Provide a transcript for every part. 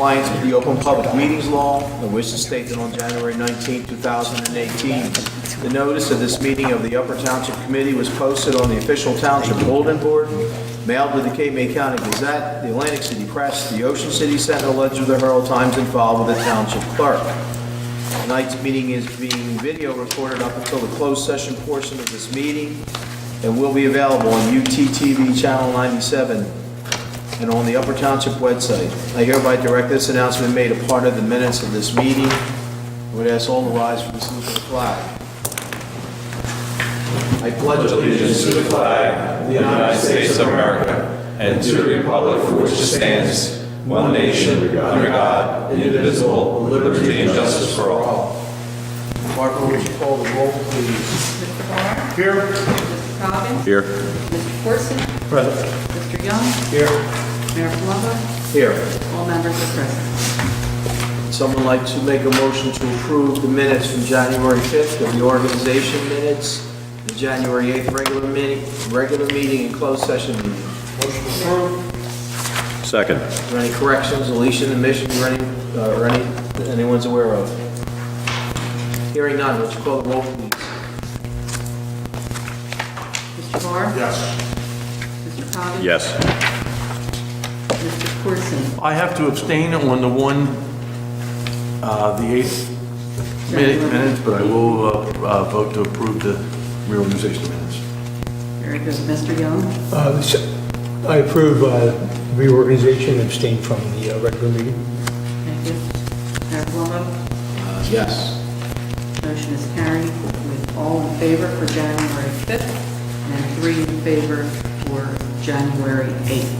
compliance with the Open Public Meetings Law, I wish to state that on January 19, 2018, the notice of this meeting of the Upper Township Committee was posted on the official Township bulletin board, mailed to the Cape May County Gazette, the Atlantic City Press, the Ocean City Sentinel, Ledger, the Herald Times, and filed with the Township Clerk. Tonight's meeting is being video recorded up until the closed session portion of this meeting and will be available on UTTV Channel 97 and on the Upper Township website. I hereby direct this announcement made a part of the minutes of this meeting. I would ask all to rise for the salute of the flag. I pledge allegiance to the flag of the United States of America and to the republic for which it stands, one nation, under God, indivisible, with liberty and justice for all. Barbara, would you call the roll, please? Mr. Barr? Here. Mr. Cobbin? Here. Mr. Corson? Present. Mr. Young? Here. Mayor Palumbo? Here. All members are present. Would someone like to make a motion to approve the minutes from January 5th of the organization minutes, the January 8th regular meeting and closed session meeting? Motion approved. Second. Are there any corrections, deletion, omission, or anyone's aware of? Hearing none, would you call the roll, please? Mr. Barr? Yes. Mr. Cobbin? Yes. Mr. Corson? I have to abstain on the one, the 8th minutes, but I will vote to approve the reorganization minutes. Very good. Mr. Young? I approve reorganization, abstain from the regular meeting. Thank you. Mayor Palumbo? Yes. Motion is carried with all in favor for January 5th and 3 in favor for January 8th.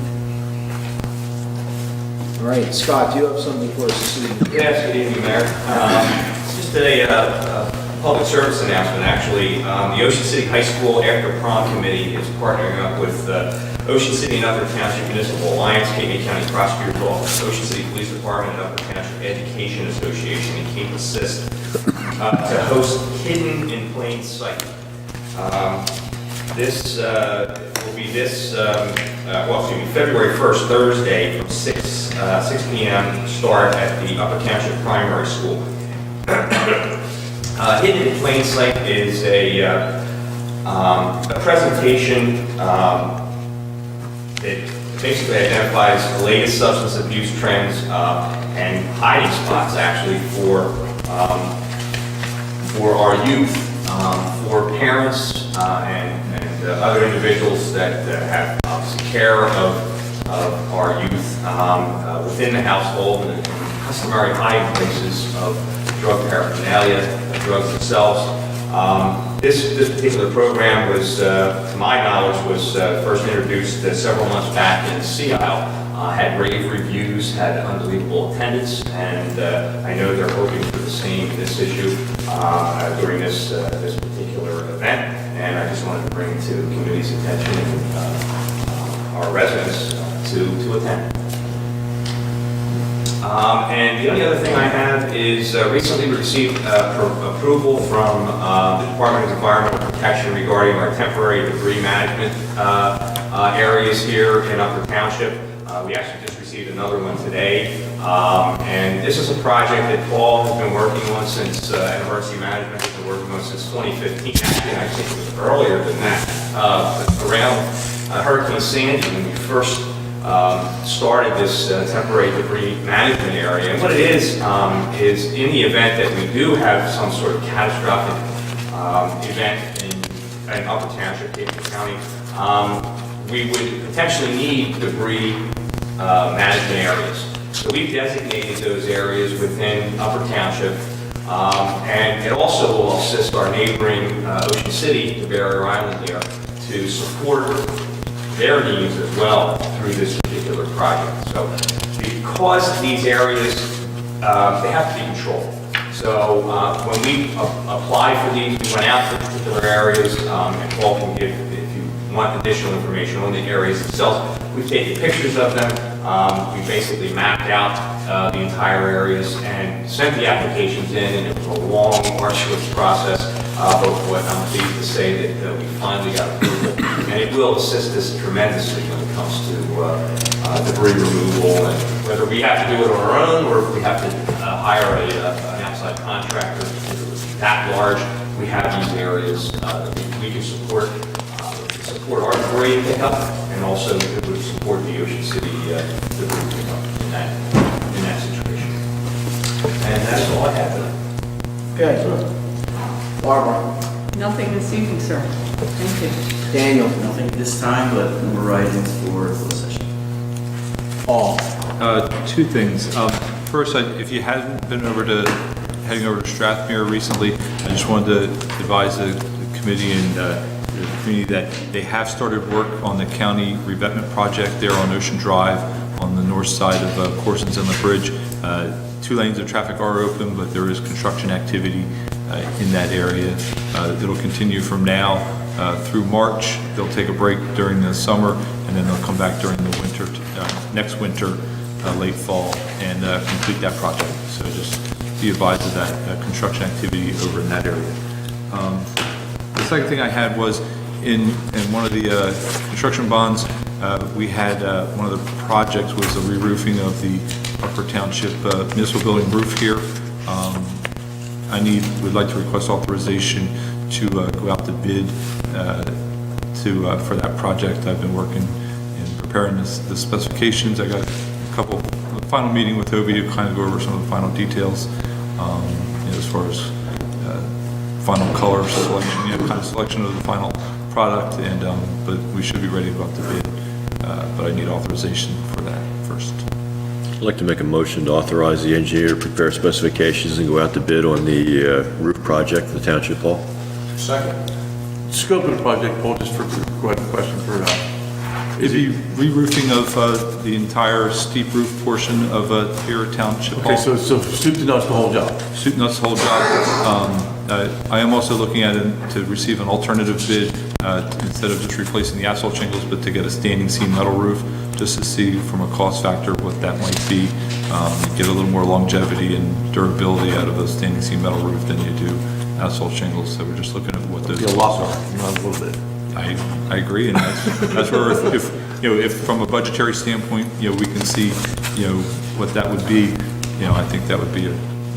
All right, Scott, do you have something for us this evening? Yes, good evening, Mayor. It's just a public service announcement, actually. The Ocean City High School After Prom Committee is partnering up with Ocean City and Upper Township Municipal Alliance, Cape May County Prosecutor's Office, Ocean City Police Department, and Upper Township Education Association, and Cape Assist to host Hidden in Plain Sight. This will be February 1st, Thursday, from 6 p.m. start at the Upper Township Primary School. Hidden in Plain Sight is a presentation that basically identifies the latest substance abuse trends and hiding spots, actually, for our youth, for parents and other individuals that have obviously care of our youth within the household and customary hiding places of drug paraphernalia, the drugs themselves. This particular program was, to my knowledge, was first introduced several months back in Seattle. Had rave reviews, had unbelievable attendance, and I know they're hoping for the same this issue during this particular event. And I just wanted to bring to the community's attention and our residents to attend. And the only other thing I have is recently we received approval from the Department of Environmental Protection regarding our temporary debris management areas here in Upper Township. We actually just received another one today. And this is a project that Paul has been working on since, and Emergency Management has been working on since 2015. Actually, I think it was earlier than that. Around Hurricane Sandy, when we first started this temporary debris management area. And what it is in the event that we do have some sort of catastrophic event in Upper Township, Cape May County, we would potentially need debris management areas. So we've designated those areas within Upper Township, and it also will assist our neighboring Ocean City, the barrier island there, to support their needs as well through this particular project. So because these areas, they have to be controlled. So when we apply for these, we went out to particular areas, and Paul can give, if you want additional information on the areas themselves, we've taken pictures of them. We basically mapped out the entire areas and sent the applications in, and it was a long, arduous process. But what I'm pleased to say that we finally got approval and it will assist us tremendously when it comes to debris removal, and whether we have to do it on our own or if we have to hire an outside contractor that large. We have these areas that we can support our debris pickup, and also it would support the Ocean City debris pickup in that situation. And that's all I have tonight. Okay. Barbara. Nothing this evening, sir. Thank you. Daniel. Nothing at this time, but no writings for closed session. Paul. Two things. First, if you hadn't been heading over to Strathmere recently, I just wanted to advise the committee and the community that they have started work on the county revetment project there on Ocean Drive on the north side of Corson's Inlet Bridge. 2 lanes of traffic are open, but there is construction activity in that area. It'll continue from now through March. They'll take a break during the summer, and then they'll come back during the winter, next winter, late fall, and complete that project. So just be advised of that construction activity over in that area. The second thing I had was in one of the construction bonds, we had one of the projects was the re-roofing of the Upper Township municipal building roof here. Would like to request authorization to go out to bid for that project. I've been working in preparing the specifications. I got a final meeting with Obi to kind of go over some of the final details, as far as final color selection, kind of selection of the final product, and but we should be ready to go out to bid. But I need authorization for that first. I'd like to make a motion to authorize the engineer to prepare specifications and go out to bid on the roof project at the Township Hall. Scope of the project, Paul, just for a question for It'd be re-roofing of the entire steep roof portion of here at Township Hall. Okay, so soup to nuts the whole job. Soup nuts the whole job. I am also looking at it to receive an alternative bid instead of just replacing the asphalt shingles, but to get a standing seam metal roof, just to see from a cost factor what that might be. Get a little more longevity and durability out of a standing seam metal roof than you do asphalt shingles. So we're just looking at what those Be a lot more, not a little bit. I agree, and that's where if from a budgetary standpoint, we can see, what that would be. I think that would be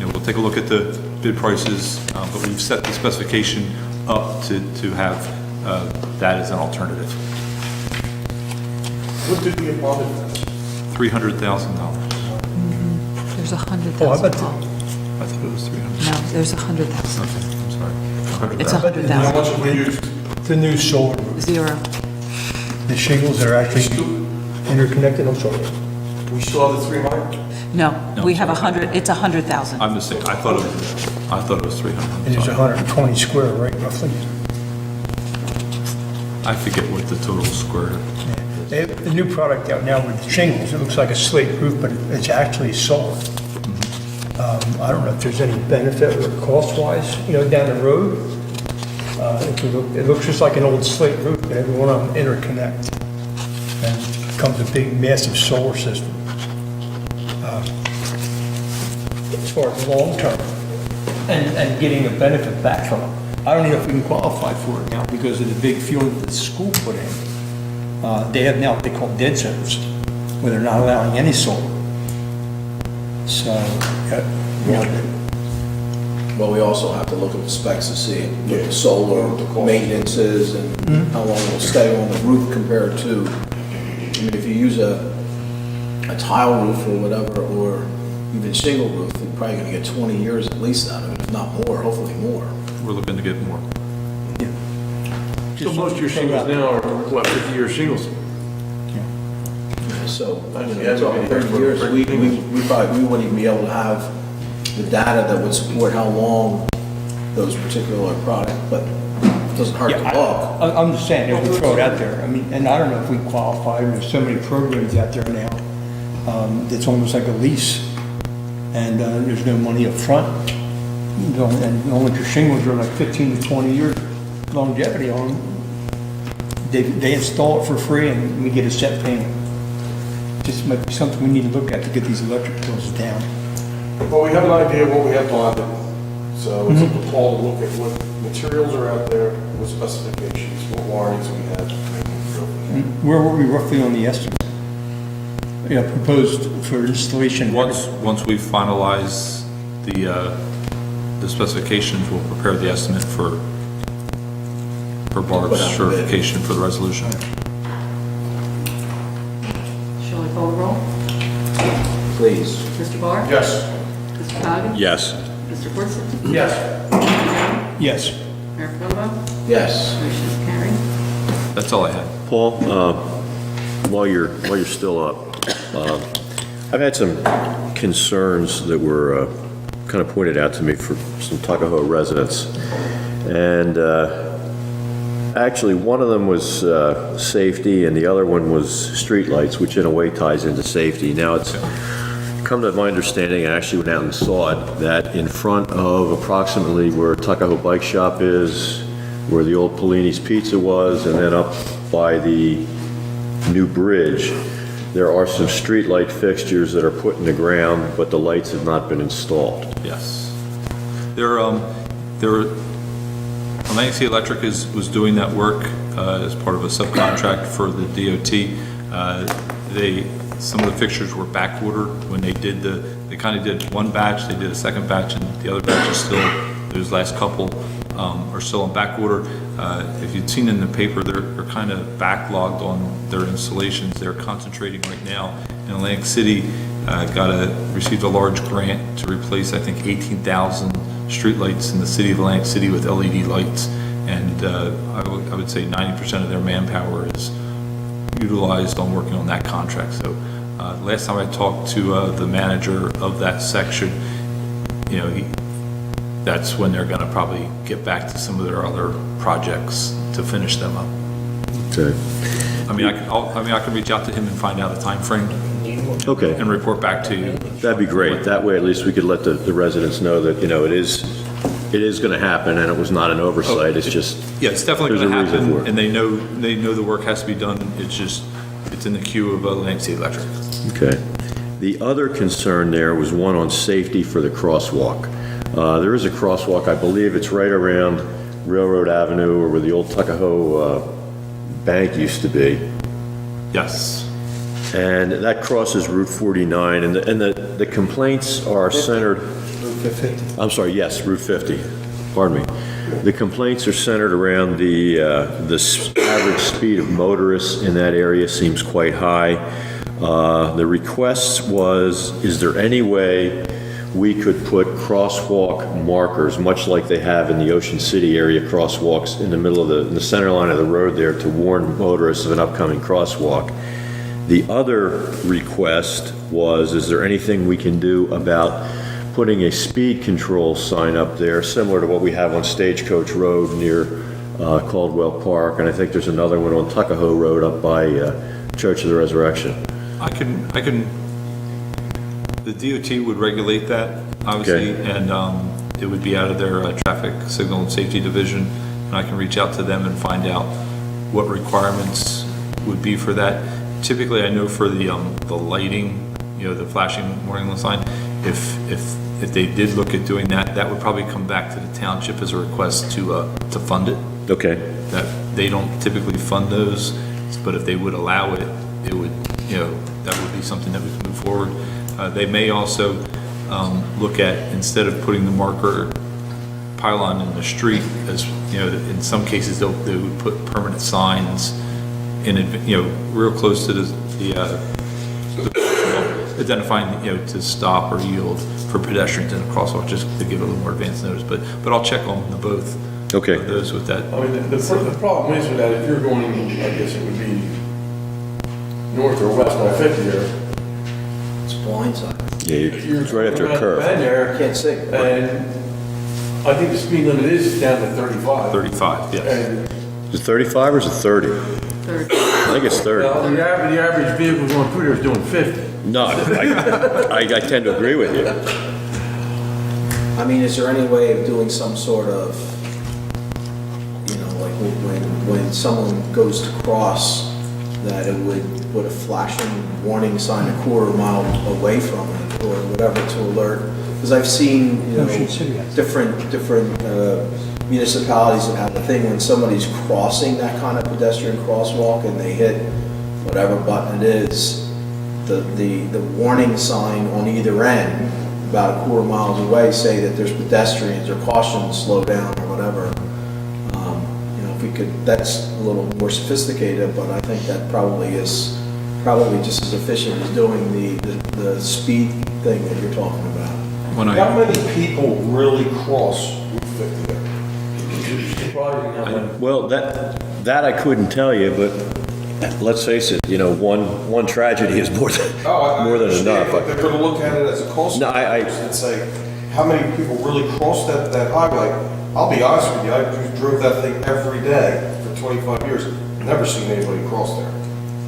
we'll take a look at the bid prices, but we've set the specification up to have that as an alternative. What did the involvement? $300,000. There's 100,000. Oh, I bet Paul. I thought it was 300. No, there's 100,000. Okay, I'm sorry. It's 100,000. 100,000. The new solar roof, 0. the shingles are actually interconnected, I'm sorry. We still have the 300? No, we have 100, it's 100,000. I'm just saying, I thought it was 300. And there's 120 square, right, roughly? I forget what the total square. They have the new product out now with shingles, it looks like a slate roof, but it's actually solar. I don't know if there's any benefit or cost-wise, down the road. It looks just like an old slate roof, but every one of them interconnect. And it becomes a big, massive solar system. As far as long-term, and getting a benefit back from it. I don't know if we can qualify for it now because of the big fuel that the school put in. They have now what they call dead zones, where they're not allowing any solar. So, Well, we also have to look at the specs to see what the solar maintenance is and how long it'll stay on the roof compared to, if you use a tile roof or whatever, or even shingle roof, you're probably gonna get 20 years at least out of it, if not more, hopefully more. We're looking to get more. So most of your shingles now are, 50-year shingles? So, it's all 30 years, we wouldn't even be able to have the data that would support how long those particular product, but it doesn't hurt to look. I'm just saying, if we throw it out there, and I don't know if we qualify, there's so many programs out there now, that's almost like a lease, and there's no money up front. And only your shingles are like 15 to 20 years longevity on them. They install it for free and we get a set payment. Just might be something we need to look at to get these electric bills down. Well, we have an idea of what we have bonded, so it's up to Paul to look at what materials are out there, what specifications, what warranties we have, make where were we roughly on the estimate? Yeah, proposed for installation. Once we finalize the specifications, we'll prepare the estimate for Barb's certification for the resolution. Shall I call the roll? Please. Mr. Barr? Yes. Mr. Coggin? Yes. Mr. Fortson? Yes. Yes. Mayor Kokomo? Yes. Motion is carried. That's all I had. Paul, while you're still up, I've had some concerns that were kind of pointed out to me for some Tuckahoe residents. And actually, one of them was safety, and the other one was streetlights, which in a way ties into safety. Now, it's come to my understanding, I actually went out and saw it, that in front of approximately where Tuckahoe Bike Shop is, where the old Polini's Pizza was, and then up by the new bridge, there are some streetlight fixtures that are put in the ground, but the lights have not been installed. Yes. Atlantic City Electric was doing that work as part of a subcontract for the DOT. Some of the fixtures were back ordered when they kind of did one batch, they did a second batch, and the other batch is still, those last couple are still in back order. If you'd seen in the paper, they're kind of backlogged on their installations. They're concentrating right now. And Atlantic City received a large grant to replace, I think, 18,000 streetlights in the city of Atlantic City with LED lights. And I would say 90% of their manpower is utilized on working on that contract. So last time I talked to the manager of that section, that's when they're going to probably get back to some of their other projects to finish them up. Okay. I can reach out to him and find out the time frame Okay. and report back to you. That'd be great. That way, at least we could let the residents know that, it is going to happen, and it was not an oversight. It's just, Yeah, it's definitely There's going to a reason happen, for it. and they know the work has to be done. It's in the queue of Atlantic City Electric. okay. The other concern there was one on safety for the crosswalk. There is a crosswalk, I believe it's right around Railroad Avenue, or where the old Tuckahoe Bank used to be. Yes. And that crosses Route 49, and the complaints are centered... Route 50. I'm sorry, yes, Route 50, pardon me. The complaints are centered around the average speed of motorists in that area seems quite high. The request was, is there any way we could put crosswalk markers, much like they have in the Ocean City area crosswalks in the middle of in the center line of the road there, to warn motorists of an upcoming crosswalk? The other request was, is there anything we can do about putting a speed control sign up there, similar to what we have on Stagecoach Road near Caldwell Park, and I think there's another one on Tuckahoe Road up by Church of the Resurrection. The DOT would regulate that, obviously, Okay. and it would be out of their traffic signal and safety division, and I can reach out to them and find out what requirements would be for that. Typically, I know for the lighting, the flashing warning sign, if they did look at doing that, that would probably come back to the township as a request to fund it. Okay. That they don't typically fund those, but if they would allow it, it would, that would be something that we could move forward. They may also look at, instead of putting the marker pylon in the street, as in some cases they would put permanent signs in, real close to the identifying, to stop or yield for pedestrians in a crosswalk, just to give a little more advance notice. But I'll check on the both. Okay. Of those with that. I mean, the problem is with that, if you're going, I guess it would be north or west by 50 there. It's blindside. Yeah, it's right after a curve. And there, Can't see. and I think the speed limit is down to 35. 35, yes. And Is it 35 or is it 30? Third. I think it's 30. well, the average vehicle going through there is doing 50. No, I tend to agree with you. I mean, is there any way of doing some sort of, like when someone goes to cross, that it would put a flashing warning sign a quarter mile away from it or whatever to alert? Because I've seen, Ocean City has it. different municipalities that have a thing when somebody's crossing that kind of pedestrian crosswalk and they hit whatever button it is, the warning sign on either end, about a quarter miles away, say that there's pedestrians or caution, slow down or whatever. If we could, that's a little more sophisticated, but I think that probably is just as efficient as doing the speed thing that you're talking about. When How I, many people really cross Route 50 there? It's surprising how many. Well, that I couldn't tell you, but let's face it, one tragedy is more than enough. But they're gonna look at it as a cost. No, And say, how many people really cross that highway? I'll be honest with you, I drove that thing every day for 25 years, never seen anybody cross there.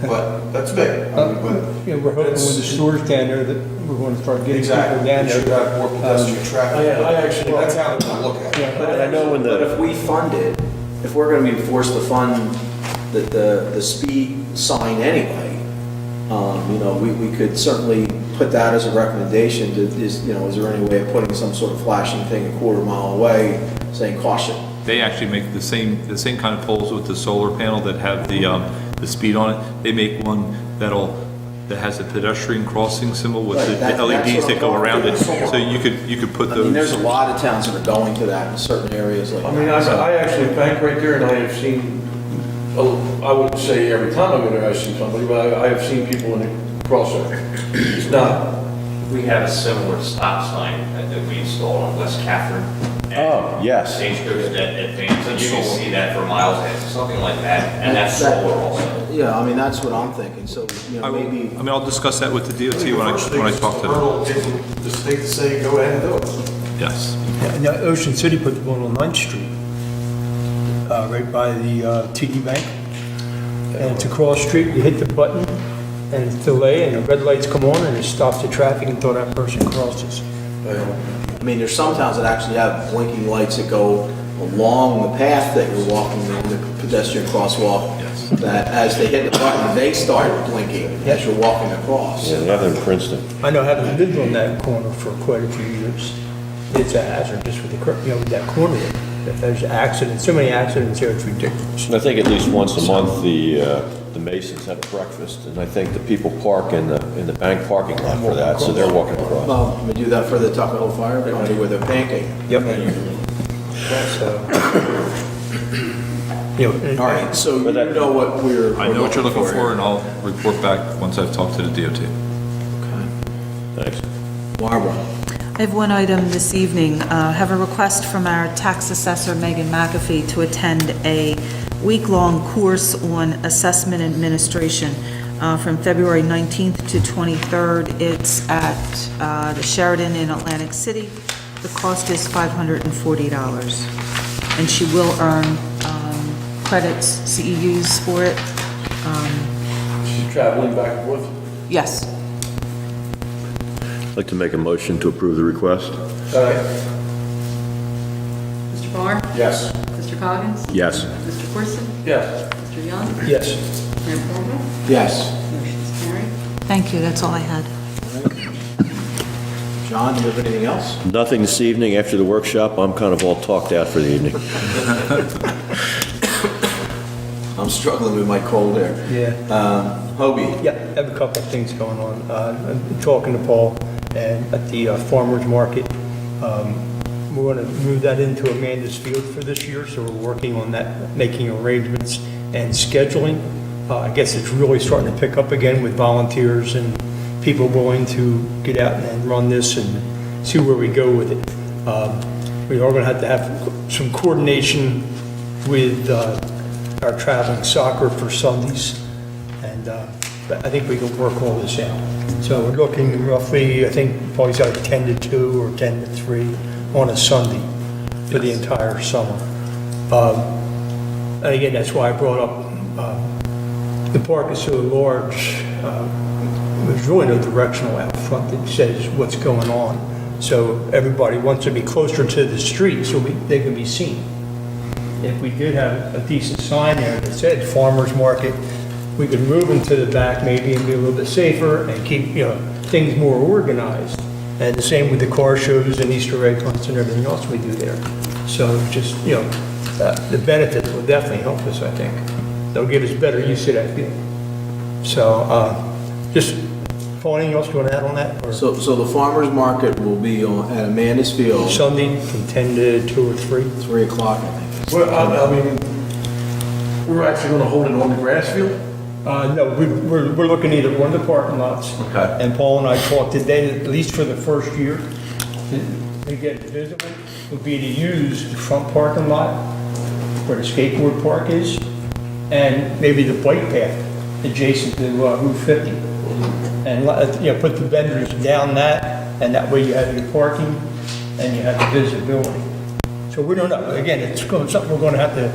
But that's me. I mean, but We're hoping with the it's- stores down there that we're going to start getting people Exactly, down you should there. have more pedestrian traffic. I actually- That's how they're gonna look at it. But I know when But the, if we fund it, if we're gonna be forced to fund the speed sign anyway, we could certainly put that as a recommendation to, is there any way of putting some sort of flashing thing a quarter mile away saying caution? they actually make the same kind of poles with the solar panel that have the speed on it. They make one that has a pedestrian crossing symbol with Right, the that's LEDs what that go I'm around it. talking So you could put I mean, there's those. a lot of towns that are going to that in certain areas like I mean, that. so- I actually bank right there, and I have seen, I wouldn't say every time I go there, I've seen somebody, but I have seen people in the crosswalk. It's not, We have a similar stop sign that we installed on West Catherine. Oh, yes. Stagecoach that advance, and you can see that for miles ahead, something like that, and that's solar also. Yeah, I mean, that's what I'm thinking, so, maybe. I'll discuss that with the DOT when I talk to them. hurdle getting the state to say, go ahead and do it. Yes. Yeah, now Ocean City put the one on 9th Street, right by the TD Bank. And it's a cross street, you hit the button, and it's delay, and the red lights come on, and it stops the traffic until that person crosses. I mean, there's some towns that actually have blinking lights that go along the path that you're walking in the pedestrian crosswalk. Yes. That as they hit the button, they start blinking as you're walking across. yeah, nothing in Princeton. I know, having lived on that corner for quite a few years, it's a hazard just with with that corner. If there's accidents, so many accidents here, it's ridiculous. I think at least once a month, the Masons have a breakfast, and I think the people park in the bank parking lot for that, so they're walking across. Well, we do that for the Tuckahoe Fire Company where they're pancake. Yep. So, All right, so you But that- know what we're. I know what you're looking for, here. and I'll report back once I've talked to the DOT. Okay. Thanks. Barbara. I have one item this evening. Have a request from our tax assessor, Megan McAfee, to attend a week-long course on assessment administration from February 19th to 23rd. It's at the Sheraton in Atlantic City. The cost is $540. And she will earn credits, CEUs for it. She's traveling back and forth. Yes. I'd like to make a motion to approve the request. Mr. Barr? Yes. Mr. Coggins? Yes. Mr. Corson? Yes. Mr. Young? yes. Mayor Plummer? Yes. Motion is carried. Thank you, that's all I had. John, do you have anything else? Nothing this evening after the workshop. I'm kind of all talked out for the evening. I'm struggling with my cold air. Yeah. Hobie. Yeah, I have a couple of things going on. I'm talking to Paul and at the farmer's market. We're going to move that into Amanda's Field for this year, so we're working on that, making arrangements and scheduling. I guess it's really starting to pick up again with volunteers and people willing to get out and run this and see where we go with it. We are going to have some coordination with our traveling soccer for Sundays. But I think we can work all this out. So we're looking roughly, I think, probably like 10 to 2 or 10 to 3 on a Sunday for the entire summer. And again, that's why I brought up, the park is so large, there's really no directional out front that says what's going on. So everybody wants to be closer to the street so they can be seen. If we did have a decent sign there that said farmer's market, we could move them to the back maybe and be a little bit safer and keep, things more organized. And the same with the car shows and Easter egg hunts and everything else we do there. So just, the benefits will definitely help us, I think. They'll give us better use of that field. So, just, Paul, anything else you want to add on that? Or So the farmer's market will be at Amanda's Field, Sunday from 10 to 2 or 3? 3 o'clock, I think. Well, I mean, we're actually gonna hold it on the grass field? No, we're looking either one of the parking lots. Okay. And Paul and I talked today, at least for the first year, to get it visible, would be to use the front parking lot where the skateboard park is, and maybe the bike path adjacent to Route 50. And, put the vendors down that, and that way you have your parking and you have the visibility. So we don't know, again, it's something we're gonna have to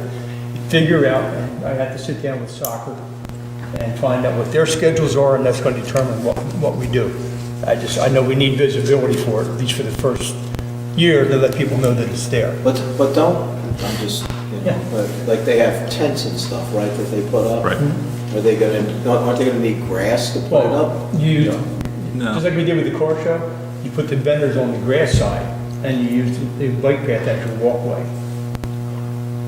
figure out, and I have to sit down with soccer and find out what their schedules are, and that's going to determine what we do. I know we need visibility for it, at least for the first year, to let people know that it's there. But don't, I'm just, but like they have tents and stuff, right, that they put up? Right. Are they aren't they gonna need grass to put it up? No. Just like we did with the car show, you put the vendors on the grass side, and you use the bike path as your walkway.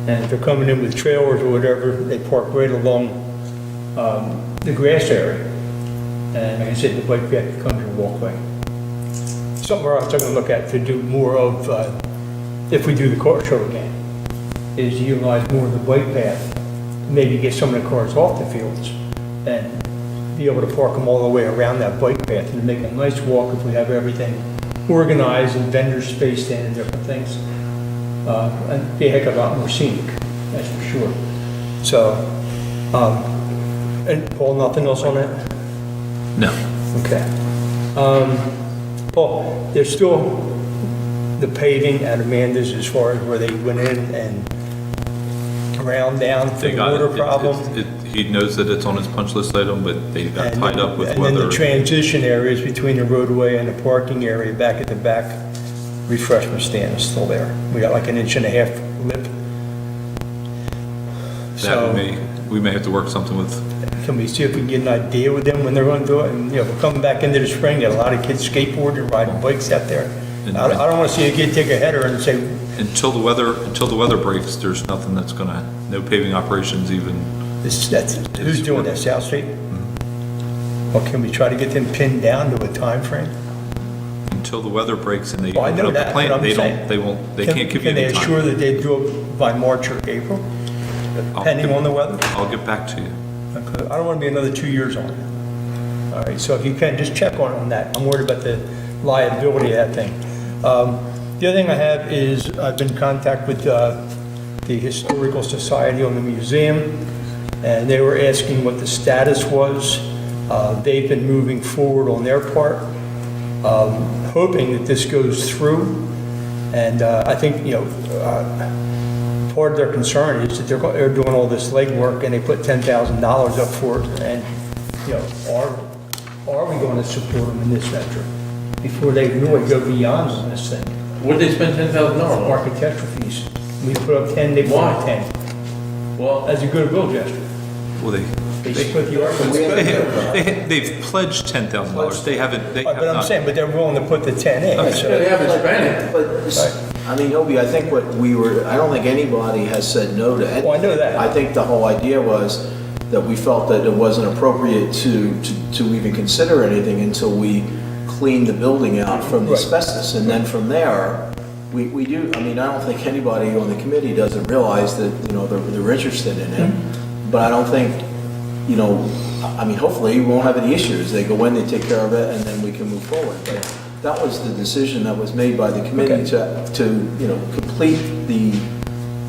And if they're coming in with trailers or whatever, they park right along the grass area. And like I said, the bike path becomes your walkway. Something else I'm gonna look at to do more of, if we do the car show again, is utilize more of the bike path, maybe get some of the cars off the fields, and be able to park them all the way around that bike path and make a nice walk if we have everything organized and vendors spaced in and different things. And be a heck of a lot more scenic, that's for sure. So, and Paul, nothing else on that? No. Okay. Paul, there's still the paving at Amanda's as far as where they went in and ground down for They the got water it. problem. He knows that it's on his punch list item, but they got tied up with And then weather. the transition areas between the roadway and the parking area back at the back refreshment stand is still there. We got like 1.5 inch lip. That we may have to work something with. Can we see if we can get an idea with them when they're going to do it? And, we're coming back into the spring, got a lot of kids skateboarding, riding bikes out there. I don't want to see a kid take a header and say, Until the weather breaks, there's nothing that's gonna, no paving operations even. who's doing that, South Street? Well, can we try to get them pinned down to a time frame? Until the weather breaks and they Well, I know open up the that, plant, but I'm they saying, can't give you Can they the assure time. that they do it by March or April, depending on the weather? I'll get back to you. I don't want to be another 2 years on it. All right, so if you can, just check on that. I'm worried about the liability of that thing. The other thing I have is, I've been in contact with the Historical Society on the museum, and they were asking what the status was. They've been moving forward on their part, hoping that this goes through. And I think, part of their concern is that they're doing all this legwork and they put $10,000 up for it. And, are we going to support them in this venture before they really go beyond on this thing? What did they spend $10,000 on? Architectural fees. We put up 10, they put up 10. Well, As a goodwill gesture. Well, They split the architecture. they've pledged $10,000. They haven't, they have But I'm not. saying, but they're willing to put the 10 in. so- they haven't spent it. But, I mean, Obie, I think I don't think anybody has said no to it. Well, I know that. I think the whole idea was that we felt that it wasn't appropriate to even consider anything until we cleaned the building out from the Right. asbestos. And then from there, we do, I mean, I don't think anybody on the committee doesn't realize that, they're interested in it. But I don't think, I mean, hopefully we won't have any issues. They go in, they take care of it, and then we can move forward. But that was the decision that was made by the committee to complete the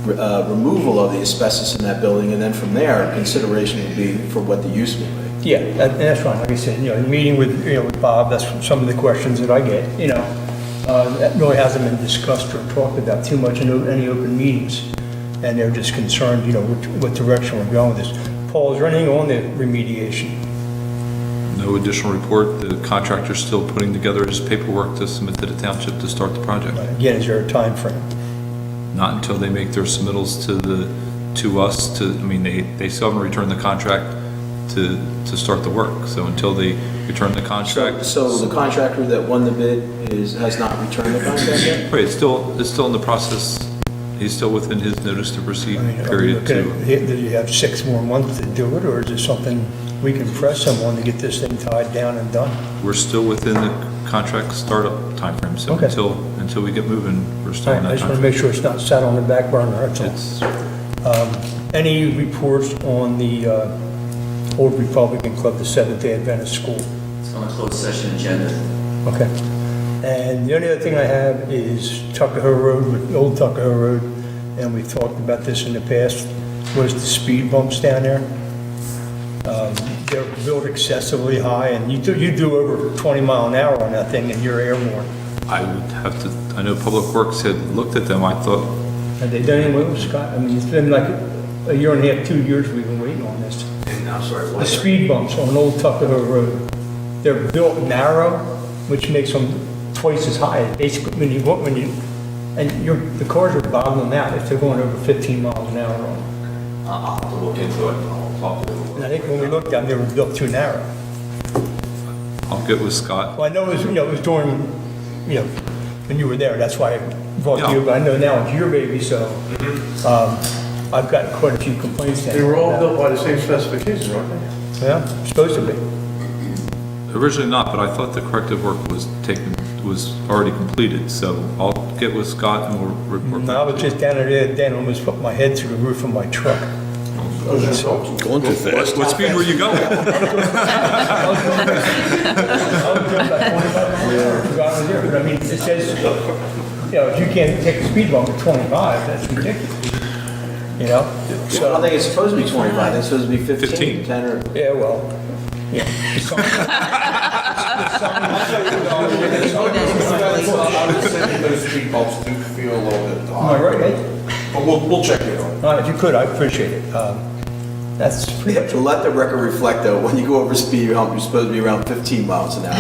removal of the asbestos in that building, and then from there, consideration would be for what the use will be. Yeah, and that's fine. Like I said, in meeting with, with Bob, that's some of the questions that I get, that really hasn't been discussed or talked about too much in any open meetings. And they're just concerned, what direction we're going with this. Paul, is there anything on the remediation? No additional report. The contractor's still putting together his paperwork to submit to the township to start the project. Again, is there a time frame? Not until they make their submittals to us. They still haven't returned the contract to start the work. So until they return the contract. So the contractor that won the bid has not returned the contract yet? Right, it's still in the process. He's still within his notice to proceed I mean, are we period looking two. at- Do you have 6 more months to do it, or is it something we can press someone to get this thing tied down and done? We're still within the contract startup timeframe, so Okay. until we get moving, we're still All in right, I that just want to timeframe. make sure it's not sat on the back burner, that's all. It's, Any reports on the Old Republican Club, the Seventh-day Adventist School? It's on the closed session agenda. Okay. And the only other thing I have is Tuckahoe Road, Old Tuckahoe Road, and we've talked about this in the past, was the speed bumps down there. They're built excessively high, and you do over 20 mile an hour on that thing, and you're airborne. I would have to, I know Public Works had looked at them, I thought, Have they done anything with them, Scott? I mean, it's been like a year and a half, 2 years we've been waiting on this. And I'm sorry, The what? speed bumps on Old Tuckahoe Road, they're built narrow, which makes them twice as high. Basically, the cars are bottling out if they're going over 15 miles an hour on them. I'll have to look into it, I'll talk to them. And I think when we looked at them, they were built too narrow. I'll get with Scott. Well, I know it was during, when you were there, that's why I brought Yeah. you, but I know now it's your baby, so, I've gotten quite a few complaints. They were all built by the same specifications, aren't they? Yeah, supposed to be. Originally not, but I thought the corrective work was already completed, so I'll get with Scott and we'll report I back. was just down there, Dan almost put my head through the roof of my truck. Going too fast. What speed were you going? I was doing about 25 miles an hour, I forgot I was there, but I mean, it says, if you can't take a speed bump at 25, that's ridiculous. I don't think it's supposed to be 25, it's supposed to be 15, 15. 10 or... Yeah, well, yeah. I would say those speed bumps do feel a little bit Am I high. right, Nate? But we'll check it on. If you could, I'd appreciate it. That's pretty much. To let the record reflect, though, when you go over speed hump, you're supposed to be around 15 miles an hour.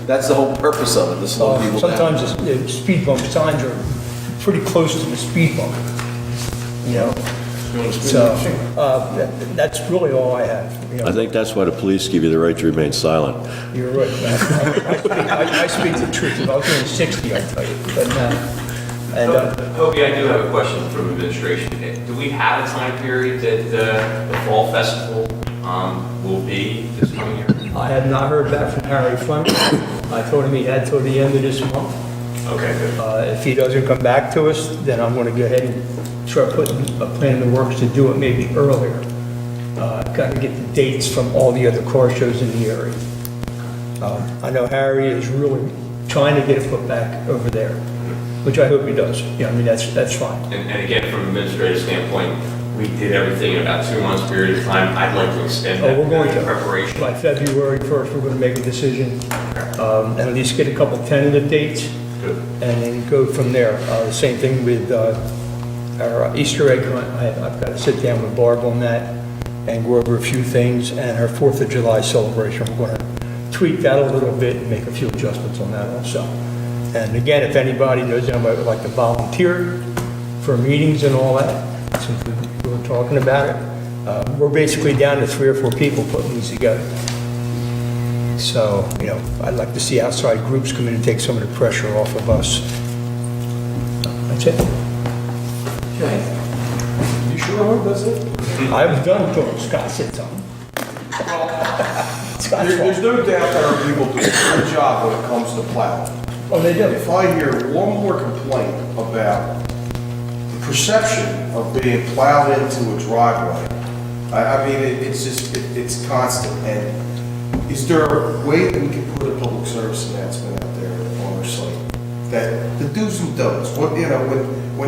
That's the whole purpose of it, to slow people down. Sometimes the speed bump signs are pretty close to the speed bump, So, that's really all I have. I think that's why the police give you the right to remain silent. You're right. I speak the truth. If I was doing 60, I'd tell you, but Hobie, I do have a question from administration. Do we have a time period that the fall festival will be this coming year? I have not heard back from Harry Fleming. I told him he had till the end of this month. Okay, good. If he doesn't come back to us, then I'm going to go ahead and start putting a plan in the works to do it maybe earlier. Got to get the dates from all the other car shows in the area. I know Harry is really trying to get it put back over there, which I hope he does. Yeah, I mean, that's fine. And again, from an administrative standpoint, we did everything in about 2 months period of time. I'd like to extend that We're going period to. of preparation. By February 1st, we're going to make a decision and at least get a couple tentative dates Good. and then go from there. The same thing with our Easter egg hunt. I've got to sit down with Barb on that and go over a few things, and our 4th of July celebration. We're going to tweak that a little bit and make a few adjustments on that also. And again, if anybody knows anybody would like to volunteer for meetings and all that, since we were talking about it, we're basically down to 3 or 4 people putting these together. So, I'd like to see outside groups come in and take some of the pressure off of us. That's it. You sure that's it? I was done until Scott said something. Scott's There's fault. no doubt that our people do a good job when it comes to plowing. Oh, they do. If I hear one more complaint about the perception of being plowed into a driveway, I mean, it's just, it's constant. And is there a way that we can put a public service announcement out there on our site? That the do's and don'ts, when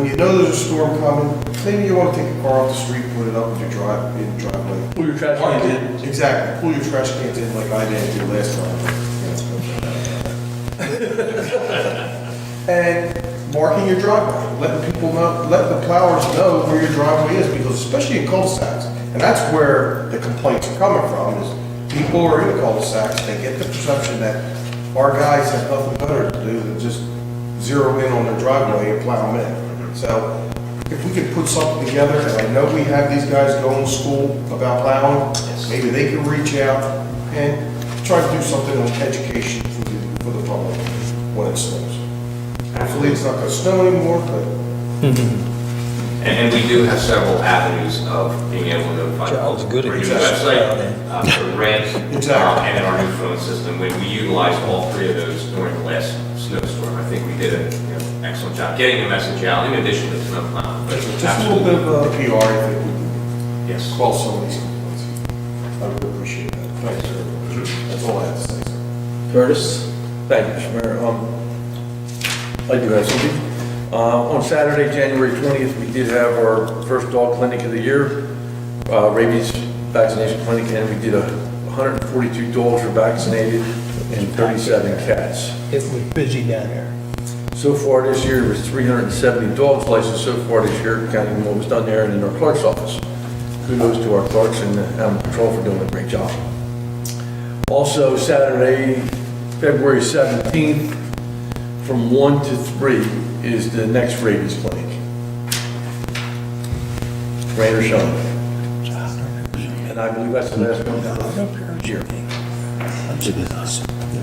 you know there's a storm coming, maybe you want to take a car off the street, put it up in your driveway. Pull your trash cans in. Exactly, pull your trash cans in like I did last time. And marking your driveway, letting people know, letting the plowers know where your driveway is, because especially in cul-de-sacs, and that's where the complaints are coming from, is people are in cul-de-sacs, they get the perception that our guys have nothing better to do than just zero in on their driveway and plow them in. So if we could put something together, and I know we have these guys going to school about plowing, maybe they can reach out and try to do something on education for the public when it snows. Hopefully, it's not gonna snow anymore, but And we do have several avenues of being able to notify. Charles, good Our new example. website, for rent, Exactly. and then our new phone system. When we utilized all three of those during the last snowstorm, I think we did an excellent job getting the message out in addition to snow plowing. But just a little bit of absolutely, PR, I think we can yes. quell some of these complaints. I would appreciate that. Thanks, sir. That's all I have to say, sir. Curtis? Thank you, Mr. Mayor. I do have something. On Saturday, January 20th, we did have our first dog clinic of the year, rabies vaccination clinic, and we did 142 dogs were vaccinated and 37 cats. It was busy down there. So far this year, there was 370 dogs licensed so far this year, counting what was done there and in our clerk's office. Kudos to our clerks and animal control for doing a great job. Also, Saturday, February 17th, from 1 to 3 is the next rabies clinic. Rain or shine. And I believe that's the last one for this year.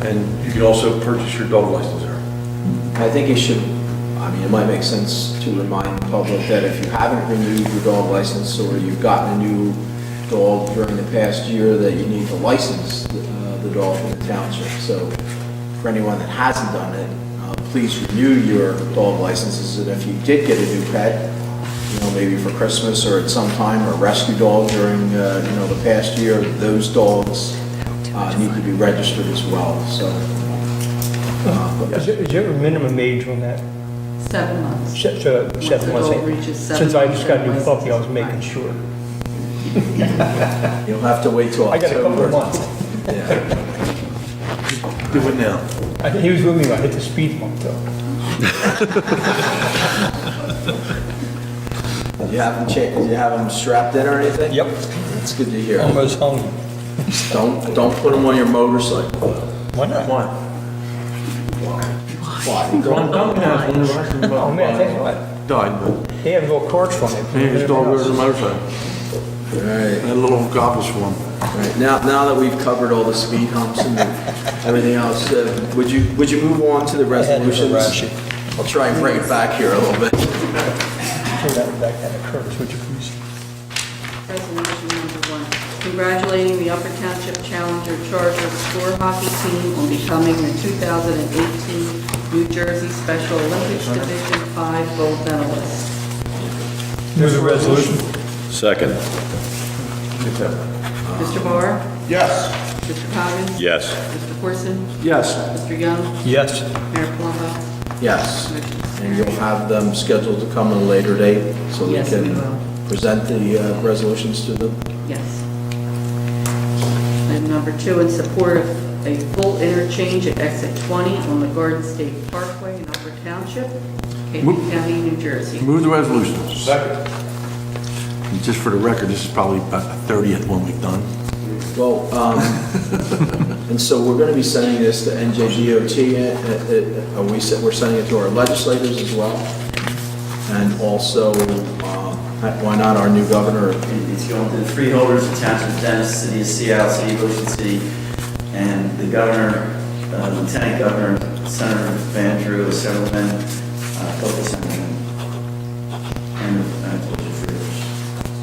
And you can also purchase your dog license there. I think it should, I mean, it might make sense to remind the public that if you haven't renewed your dog license or you've gotten a new dog during the past year, that you need to license the dog in the township. So for anyone that hasn't done it, please renew your dog licenses. And if you did get a new pet, maybe for Christmas or at some time, or a rescue dog during, the past year, those dogs need to be registered as well. So. Is there a minimum age on that? 7 months. So 7 the months. dog reaches 7 Since I just got a new months, puppy, I was license. making sure. You'll have to wait till I got a couple October. of months. Yeah. Do it now. He was with me when I hit the speed bump though. You have them strapped in or anything? Yep. That's good to hear. Almost home. Don't put them on your motorcycle. Why not? Why? Why? Duncan has one of the Oh man, I tell you what, died, but they have little carts from it. his dog rode a motorcycle. All right. Had little goggles for him. All right, now that we've covered all the speed humps and everything else, would you move on to the resolutions? I'll try and bring it back here a little bit. Turn that back down to Curtis, would you please? Resolution number 1, congratulating the Upper Township Challenger Chargers floor hockey team on becoming the 2018 New Jersey Special Olympics Division 5 gold medalist. Move the resolution. Second. Mr. Barr? Yes. Mr. Coggins? Yes. Mr. Corson? Yes. Mr. Young? Yes. Mayor Plumbo? Yes, Motion is and you'll carried. have them scheduled to come at a later date so we Yes, we can will. present the resolutions to them. Yes. Item number 2, in support of a full interchange at exit 20 on the Garden State Parkway in Upper Township, Cape County, New Jersey. Move the resolution. Second. And just for the record, this is probably about the 30th one we've done. Well, and so we're going to be sending this to NJDOT, we're sending it to our legislators as well, and also, why not our new governor? It's going to the freeholders, the Township of Dennis, City of Seattle, City of Ocean City, and the governor, Lieutenant Governor, Senator Van Drew, several men, focus on them. And the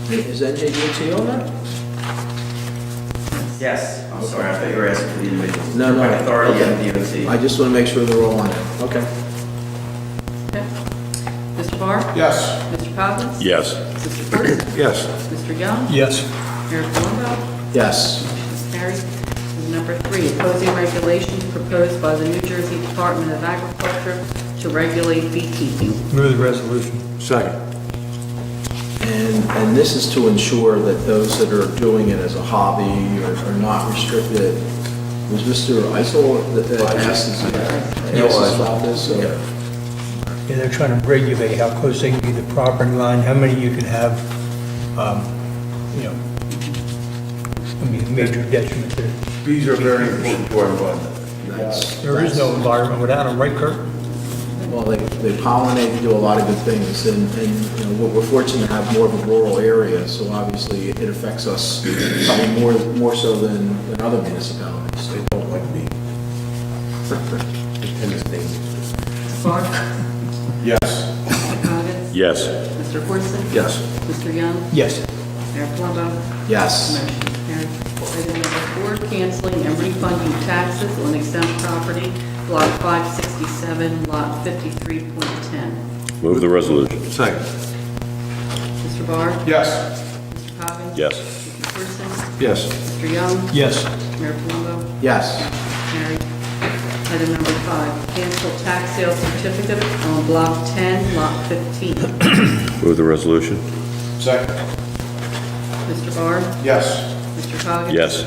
freeholders. Is NJDOT on that? Yes, I'm sorry, I thought you were asking for the individuals. No, no. By authority Okay. of DOT. I just want to make sure they're all on it. Okay. Okay. Mr. Barr? Yes. Mr. Coggins? Yes. Mr. Corson? Yes. Mr. Young? Yes. Mayor Plumbo? Yes. Motion is carried. Item number 3, opposing regulations proposed by the New Jersey Department of Agriculture to regulate beekeeping. Move the resolution. Second. And this is to ensure that those that are doing it as a hobby are not restricted. Was Mr. Eisel that asked us about this? Yeah, they're trying to regulate how close they can be to the property line, how many you can have, I mean, a major detriment to it. Bees are very important to our environment. That's- There is no environment without them, right, Kurt? Well, they pollinate and do a lot of good things, and you know, we're fortunate to have more of a rural area, so obviously it affects us probably more so than other municipalities. They don't like me. In this thing. Mr. Barr? Yes. Mr. Coggins? Yes. Mr. Forson? Yes. Mr. Young? Yes. Mayor Plumbo? Yes. Motion carried. Item number 4, canceling and refunding taxes on exempt property, Block 567, Lot 53.10. Move the resolution. Second. Mr. Barr? Yes. Mr. Coggins? Yes. Mr. Forson? Yes. Mr. Young? Yes. Mayor Plumbo? Yes. Carried. Item number 5, cancel tax sale certificate on Block 10, Lot 15. Move the resolution. Second. Mr. Barr? Yes. Mr. Coggins? Yes.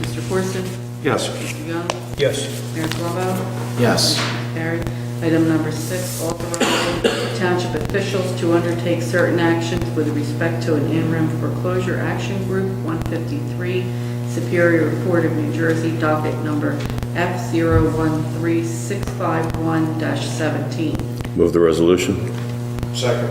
Mr. Forson? Yes. Mr. Young? Yes. Mayor Plumbo? Yes. Carried. Item number 6, authorizing township officials to undertake certain actions with respect to an interim foreclosure action group, 153, Superior Court of New Jersey, docket number F013651-17. Move the resolution. Second.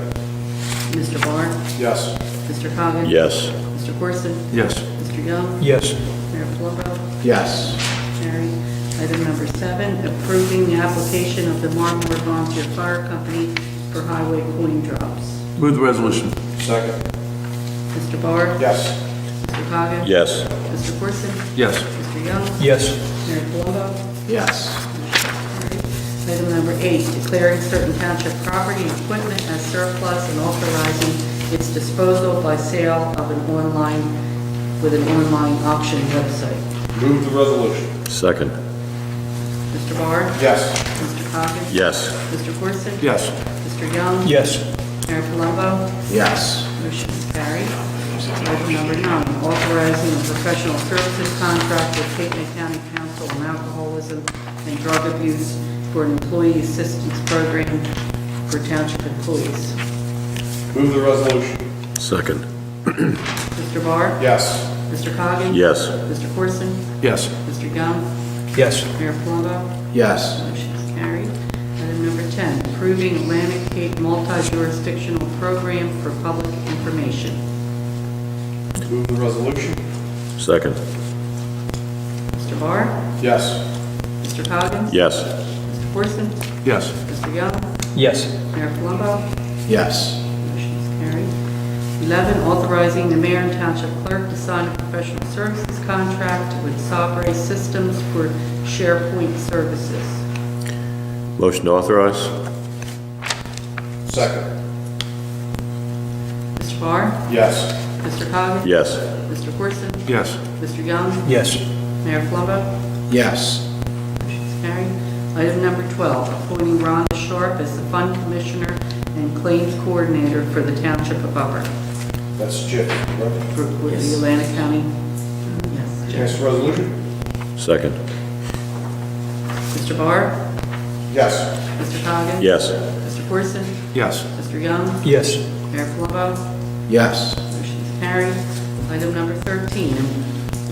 Mr. Barr? Yes. Mr. Coggins? Yes. Mr. Corson? Yes. Mr. Young? Yes. Mayor Plumbo? Yes. Carried. Item number 7, approving the application of the Marmore Volunteer Fire Company for highway coin drops. Move the resolution. Second. Mr. Barr? Yes. Mr. Coggins? Yes. Mr. Corson? Yes. Mr. Young? Yes. Mayor Plumbo? Yes. Item number 8, declaring certain township property and equipment as surplus and authorizing its disposal by sale of with an online auction website. Move the resolution. Second. Mr. Barr? Yes. Mr. Coggins? Yes. Mr. Corson? Yes. Mr. Young? Yes. Mayor Palumbo? Yes. Motion is carried. Item number 9, authorizing a professional services contract with Cape May County Council on Alcoholism and Drug Abuse for an employee assistance program for township employees. Move the resolution. Second. Mr. Barr? Yes. Mr. Coggins? Yes. Mr. Corson? Yes. Mr. Young? Yes. Mayor Palumbo? Yes. Motion is carried. Item number 10, approving Atlantic Cape multi-jurisdictional program for public information. Move the resolution. Second. Mr. Barr? Yes. Mr. Coggins? Yes. Mr. Corson? Yes. Mr. Young? Yes. Mayor Palumbo? Yes. Motion is carried. 11, authorizing the mayor and township clerk to sign a professional services contract with Sabre Systems for SharePoint services. Motion to authorize? Second. Mr. Barr? Yes. Mr. Coggins? Yes. Mr. Corson? Yes. Mr. Young? Yes. Mayor Palumbo? Yes. Motion is carried. Item number 12, appointing Rhonda Sharp as the fund commissioner and claims coordinator for the township of Upper. That's Jim, right? For the Atlantic County. Yes. Pass the resolution? Second. Mr. Barr? Yes. Mr. Coggins? Yes. Mr. Corson? Yes. Mr. Young? Yes. Mayor Palumbo? Yes. Motion is carried. Item number 13,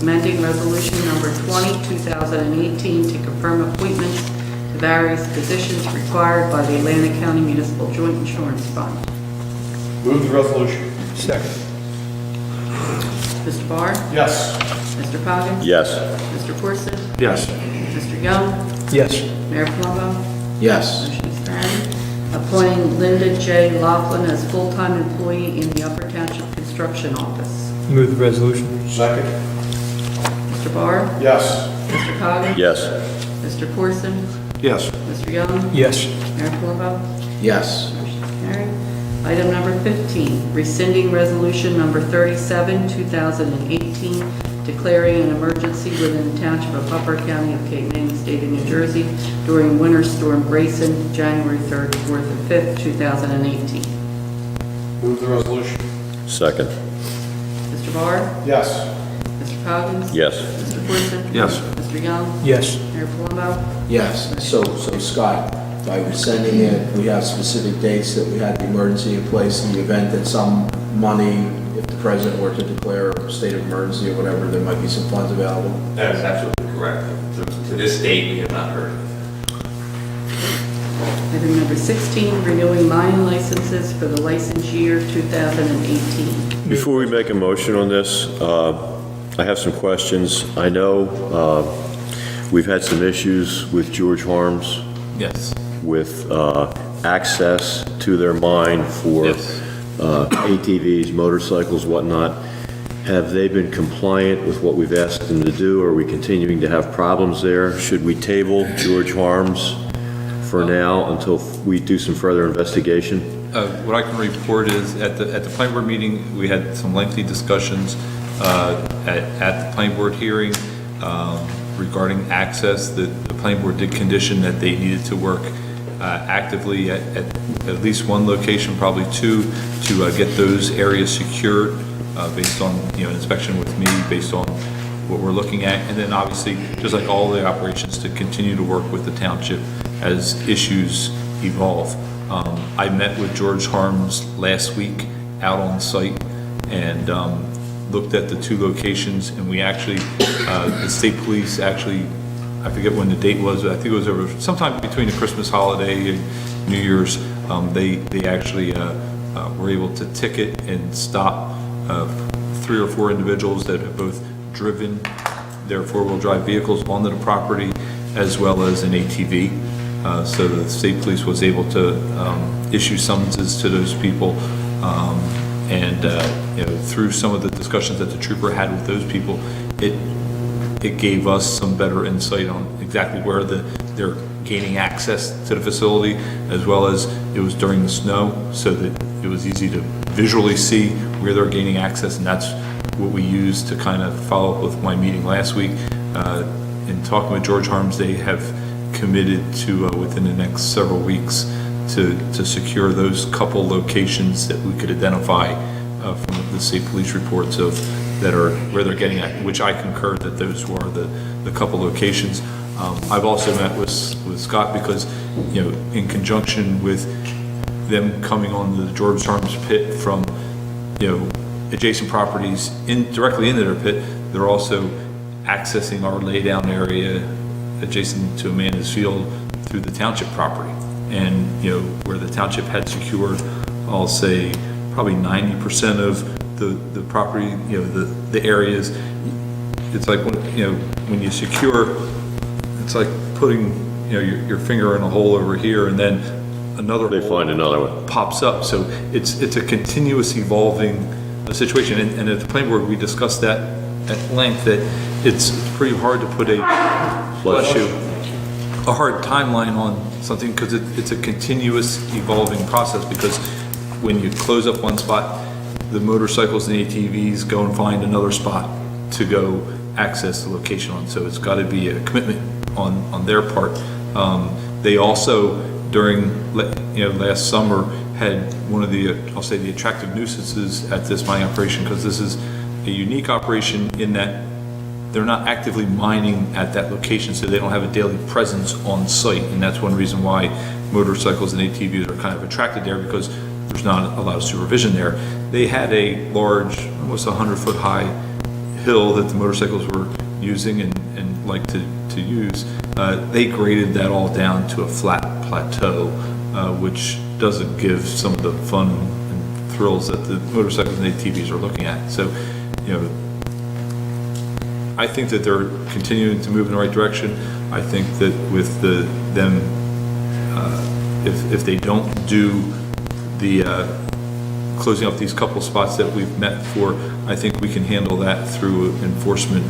amending resolution number 20, 2018 to confirm appointments to various positions required by the Atlantic County Municipal Joint Insurance Fund. Move the resolution. Second. Mr. Barr? Yes. Mr. Coggins? Yes. Mr. Corson? Yes. Mr. Young? Yes. Mayor Palumbo? Yes. Motion is carried. Appointing Linda J. Laughlin as full-time employee in the Upper Township Construction Office. Move the resolution. Second. Mr. Barr? Yes. Mr. Coggins? Yes. Mr. Corson? Yes. Mr. Young? Yes. Mayor Palumbo? Yes. Motion is carried. Item number 15, rescinding resolution number 37, 2018, declaring an emergency within the township of Upper County of Cape May, state of New Jersey, during Winter Storm Grayson, January 3rd, 4th, and 5th, 2018. Move the resolution. Second. Mr. Barr? Yes. Mr. Coggins? Yes. Mr. Corson? Yes. Mr. Young? Yes. Mayor Palumbo? Yes. So Scott, by rescinding it, we have specific dates that we had the emergency in place in the event that some money, if the president were to declare a state of emergency or whatever, there might be some funds available. That is absolutely correct. To this date, we have not heard. Item Item number 16, renewing mining licenses for the license year 2018. Before we make a motion on this, I have some questions. I know we've had some issues with George Harms Yes. with access to their mine for Yes. ATVs, motorcycles, whatnot. Have they been compliant with what we've asked them to do? Are we continuing to have problems there? Should we table George Harms for now until we do some further investigation? What I can report is, at the planning board meeting, we had some lengthy discussions at the planning board hearing regarding access. The planning board did condition that they needed to work actively at least one location, probably two, to get those areas secured based on, an inspection with me, based on what we're looking at. And then obviously, just like all the operations, to continue to work with the township as issues evolve. I met with George Harms last week out on site and looked at the two locations, and we actually, the state police actually, I forget when the date was, but I think it was over sometime between the Christmas holiday and New Year's. They actually were able to ticket and stop 3 or 4 individuals that have both driven their four-wheel drive vehicles onto the property as well as an ATV. So the state police was able to issue summonses to those people. Through some of the discussions that the trooper had with those people, it gave us some better insight on exactly where they're gaining access to the facility, as well as it was during the snow, so that it was easy to visually see where they're gaining access, and that's what we used to kind of follow up with my meeting last week. In talking with George Harms, they have committed to, within the next several weeks, to secure those couple locations that we could identify from the state police reports of that are where they're getting at, which I concur that those were the couple locations. I've also met with Scott because, in conjunction with them coming on the George Harms pit from, adjacent properties directly into their pit, they're also accessing our laydown area adjacent to Amanda's Field through the township property. And, where the township had secured, I'll say, probably 90% of the property, the areas. It's like, when you secure, it's like putting, your finger in a hole over here, and then another They hole find another one. pops up. So it's a continuous evolving situation. And at the planning board, we discussed that at length, that it's pretty hard to put a hard timeline on something, because it's a continuous evolving process, because when you close up one spot, the motorcycles and ATVs go and find another spot to go access the location on. So it's got to be a commitment on their part. They also, during last summer, had one of the, I'll say, the attractive nuisances at this mining operation, because this is a unique operation in that they're not actively mining at that location, so they don't have a daily presence on site. And that's one reason why motorcycles and ATVs are kind of attracted there, because there's not a lot of supervision there. They had a large, almost 100-foot high hill that the motorcycles were using and like to use. They graded that all down to a flat plateau, which doesn't give some of the fun and thrills that the motorcycles and ATVs are looking at. So, I think that they're continuing to move in the right direction. I think that with them, if they don't do the closing up these couple spots that we've met for, I think we can handle that through enforcement,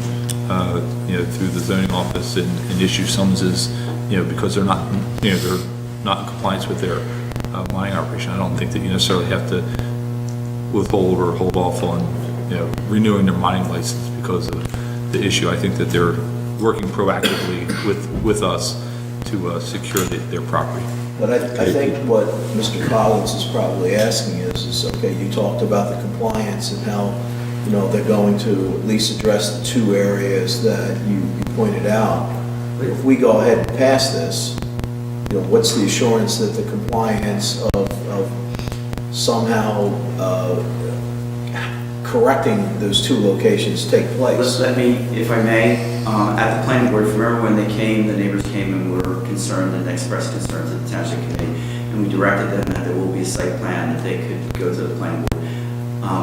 through the zoning office and issue summonses, because they're not, they're not in compliance with their mining operation. I don't think that you necessarily have to withhold or hold off on, renewing their mining license because of the issue. I think that they're working proactively with us to secure their property. But I think what Mr. Collins is probably asking is, okay, you talked about the compliance and how, they're going to at least address the two areas that you pointed out. If we go ahead and pass this, what's the assurance that the compliance of somehow correcting those two locations take place? Let me, if I may, at the planning board, remember when they came, the neighbors came and were concerned and expressed concerns at the township committee. and we directed them that there will be a site plan that they could go to the planning board.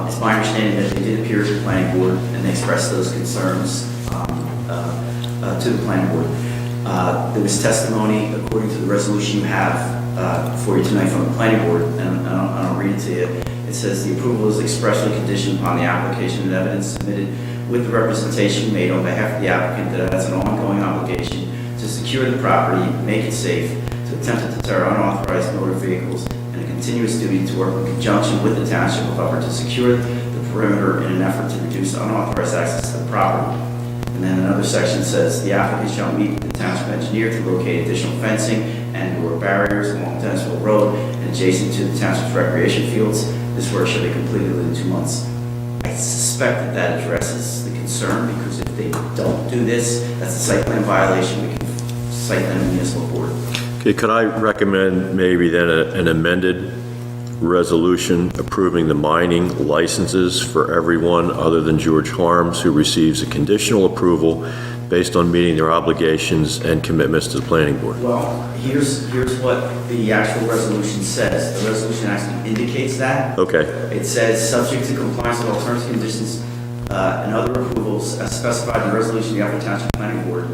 It's my understanding that they did appear to the planning board, and they expressed those concerns to the planning board. There was testimony, according to the resolution you have for you tonight from the planning board, and I'll read it to you. It says, "The approval is expressly conditioned upon the application and evidence submitted with the representation made on behalf of the applicant that it has an ongoing obligation to secure the property, make it safe, to attempt to deter unauthorized motor vehicles, and a continuous duty to work in conjunction with the Township of Upper to secure the perimeter in an effort to reduce unauthorized access to the property." And then another section says, "The applicant shall meet with the township engineer to locate additional fencing and/or barriers along Dennisville Road and adjacent to the township's recreation fields. This work shall be completed within 2 months." I suspect that that addresses the concern, because if they don't do this, that's a site plan violation. We can cite them in municipal court. Okay, could I recommend maybe then an amended resolution approving the mining licenses for everyone other than George Harms, who receives a conditional approval based on meeting their obligations and commitments to the planning board? Well, here's what the actual resolution says. The resolution actually indicates that. Okay, It says, "Subject to compliance with alternative conditions and other approvals as specified in the resolution of the Upper Township Planning Board,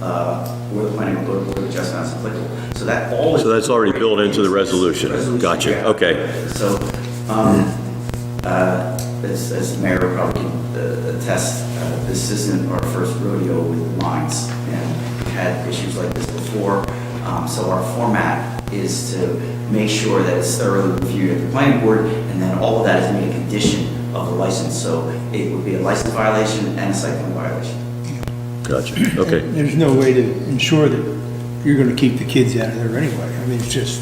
or the planning board of adjustments applicable." So that all is. so that's already built into the resolution? Gotcha, yeah. okay. So, as the mayor probably can attest, this isn't our first rodeo with mines, and we've had issues like this before. So our format is to make sure that it's thoroughly reviewed at the planning board, and then all of that is made a condition of the license. So it would be a license violation and a site plan violation. Gotcha, okay. And there's no way to ensure that you're gonna keep the kids out of there anyway. I mean, it's just,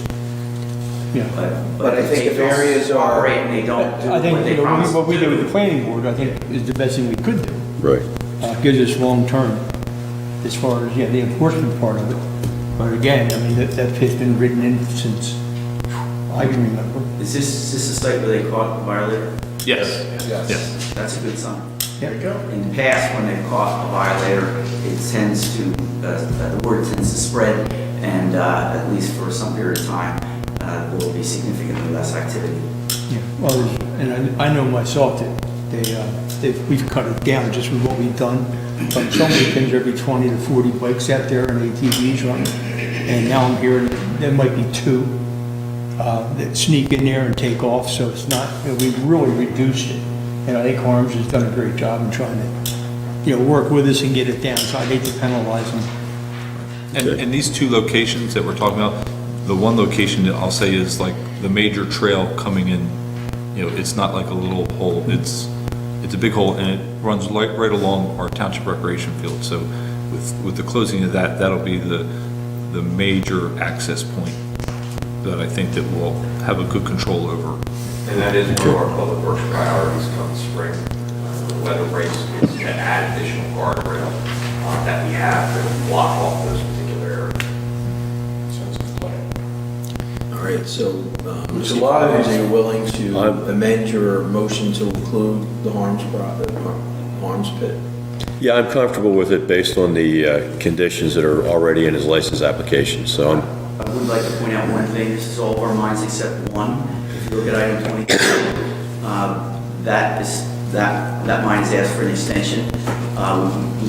you know. But I think if areas are- operate and they don't do I what think, they you know, promised what we to do with do. the planning board, I think, is the best thing we could do. Right. Gives us long-term, as far as, yeah, the enforcement part of it. But again, I mean, that pit's been written in since I can remember. Is this a site where they caught a violator? Yes. Yes. That's a good sign. There you go. In the past, when they've caught a violator, it tends to, the word tends to spread, and at least for some period of time, there will be significantly less activity. Yeah, well, and I know myself that we've cut it down just with what we've done. From some weekends, every 20 to 40 bikes out there and ATVs running. And now I'm hearing there might be 2 that sneak in there and take off, so it's not, you know, we've really reduced it. And I think Harms has done a great job in trying to, you know, work with us and get it down, so I hate to penalize them. And these 2 locations that we're talking about, the one location that I'll say is like the major trail coming in, you know, it's not like a little hole, it's a big hole, and it runs right along our township recreation field. So with the closing of that, that'll be the major access point that I think that we'll have a good control over. And that is one of our public works priorities come spring. The weather breaks, is to add additional guardrail that we have to block off those particular areas. Sounds like a plan. All right, so, There's a lot of these- are you willing to I'm- amend your motion to include the Harms pit? Yeah, I'm comfortable with it based on the conditions that are already in his license application, so I'm, I would like to point out one thing, this is all of our mines except one. If you look at item 23, that mine is asked for an extension. We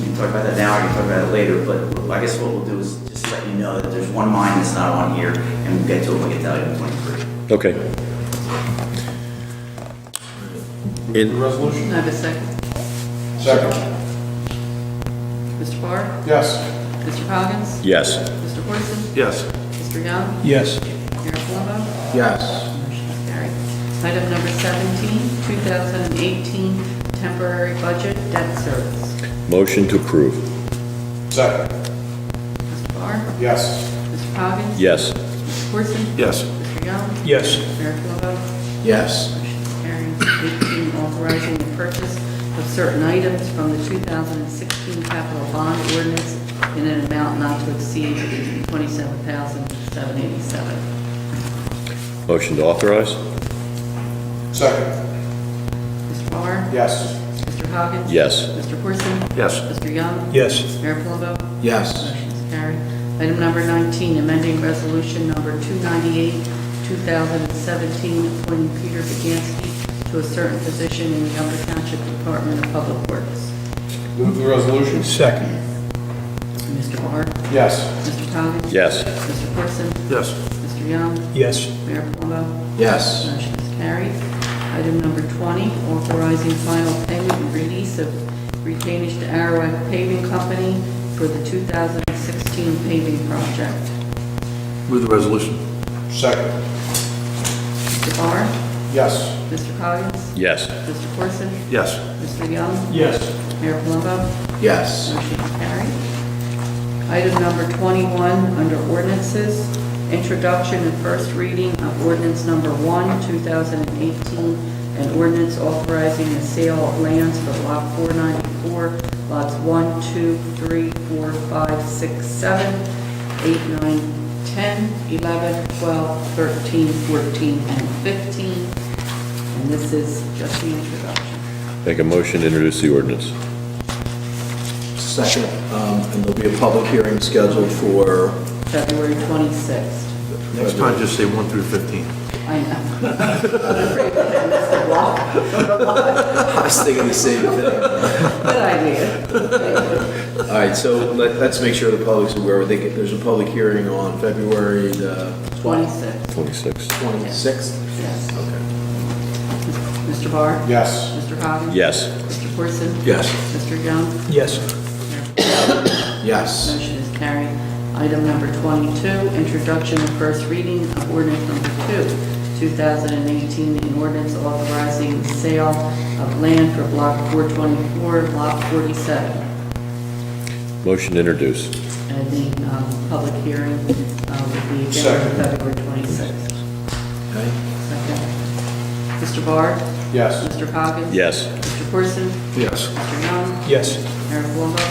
can talk about that now, or we can talk about it later, but I guess what we'll do is just let you know that there's one mine that's not on here, and we'll get to it when we get to item 23. okay. The In, resolution? I have a second. Second. Mr. Barr? Yes. Mr. Coggins? yes. Mr. Horson? Yes. Mr. Young? Yes. Mayor Palumbo? Yes. Motion is carried. Item number 17, 2018 temporary budget debt service. Motion to approve. Second. Mr. Barr? Yes. Mr. Coggins? Yes. Mr. Horson? Yes. Mr. Young? Yes. Mayor Palumbo? Yes. Motion is carried. 18, authorizing the purchase of certain items from the 2016 capital bond ordinance in an amount not to exceed $27,787. Motion to authorize? Second. Mr. Barr? Yes. Mr. Coggins? Yes. Mr. Horson? Yes. Mr. Young? Yes. Mayor Palumbo? Yes. Motion is carried. Item number 19, amending resolution number 298, 2017, appointing Peter Viganski to a certain position in the Upper Township Department of Public Works. Move the resolution. Second. Mr. Barr? Yes. Mr. Coggins? Yes. Mr. Corson? Yes. Mr. Young? Yes. Mayor Plumbo? Yes. Motion is carried. Item number 20, authorizing final payment and release of retainage to Arrowhead Paving Company for the 2016 paving project. Move the resolution. Second. Mr. Barr? Yes. Mr. Coggins? Yes. Mr. Corson? Yes. Mr. Young? Yes. Mayor Plumbo? Yes. Motion is carried. Item number 21, under ordinances, introduction and first reading of ordinance number 1, 2018, and ordinance authorizing the sale of lands for Block 494, lots 1, 2, 3, 4, 5, 6, 7, 8, 9, 10, 11, 12, 13, 14, and 15. And this is just the introduction. Make a motion to introduce the ordinance. Second, and there'll be a public hearing scheduled for, February 26th. Next time, just say 1 through 15. I know. I'm afraid that I missed the block. I was thinking the same thing. Good idea. All right, so let's make sure the public's aware. There's a public hearing on February the 26th. 26. 26th? Yes. Okay. Mr. Barr? Yes. Mr. Coggins? Yes. Mr. Corson? Yes. Mr. Young? Yes. Yes. Motion is carried. Item number 22, introduction and first reading of ordinance number 2, 2018, an ordinance authorizing the sale of land for block 424, block 47. Motion to introduce. And the public hearing will be again on Second. February 26th. Okay. Second. Mr. Barr? Yes. Mr. Coggins? Yes. Mr. Corson? Yes. Mr. Young? Yes. Mayor Plumbo?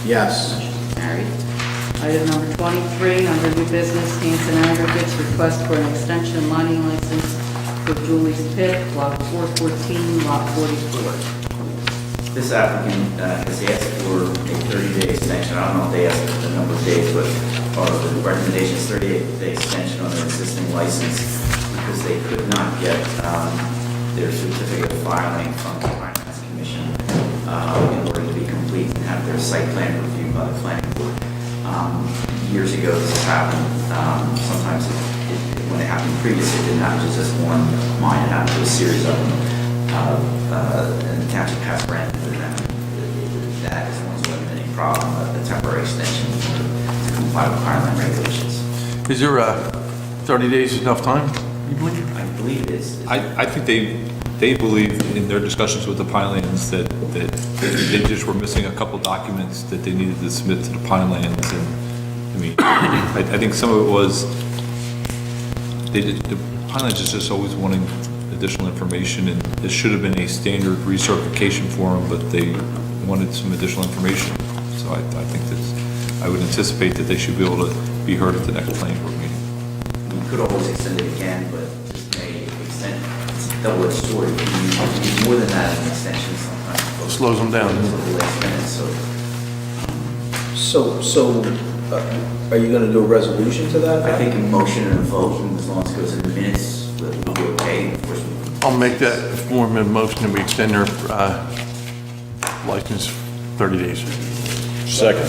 Yes. Motion is carried. Item number 23, under new business, Hanson Aggregates, request for an extension mining license for Julie's Pit, block 414, lot 44. This applicant has asked for a 30-day extension. I don't know if they asked for the number of days, but the recommendation is 30-day extension on their existing license because they could not get their certificate of filing from the Finance Commission in order to be complete and have their site plan reviewed by the planning board. Years ago, this has happened. Sometimes when it happened previously, it didn't happen to just one mine, it happened to a series of them. And the township has granted them that as long as it wasn't any problem, a temporary extension to comply with Highland regulations. Is there 30 days enough time, you believe? I believe it is. I think they believe in their discussions with the Pinelands that they just were missing a couple documents that they needed to submit to the Pinelands. And I mean, I think some of it was, the Pinelands is just always wanting additional information, and it should have been a standard recertification form, but they wanted some additional information. So I think that, I would anticipate that they should be able to be heard at the next planning board meeting. We could always extend it again, but just may extend, it's a double-edged sword. You need more than that in an extension sometimes. Slows them down. Until the last minute, So, are you going to do a resolution to that? I think a motion and a vote, and as long as it goes in the minutes, we'll be okay. Of course, I'll make that form of motion and we extend their license 30 days. Second.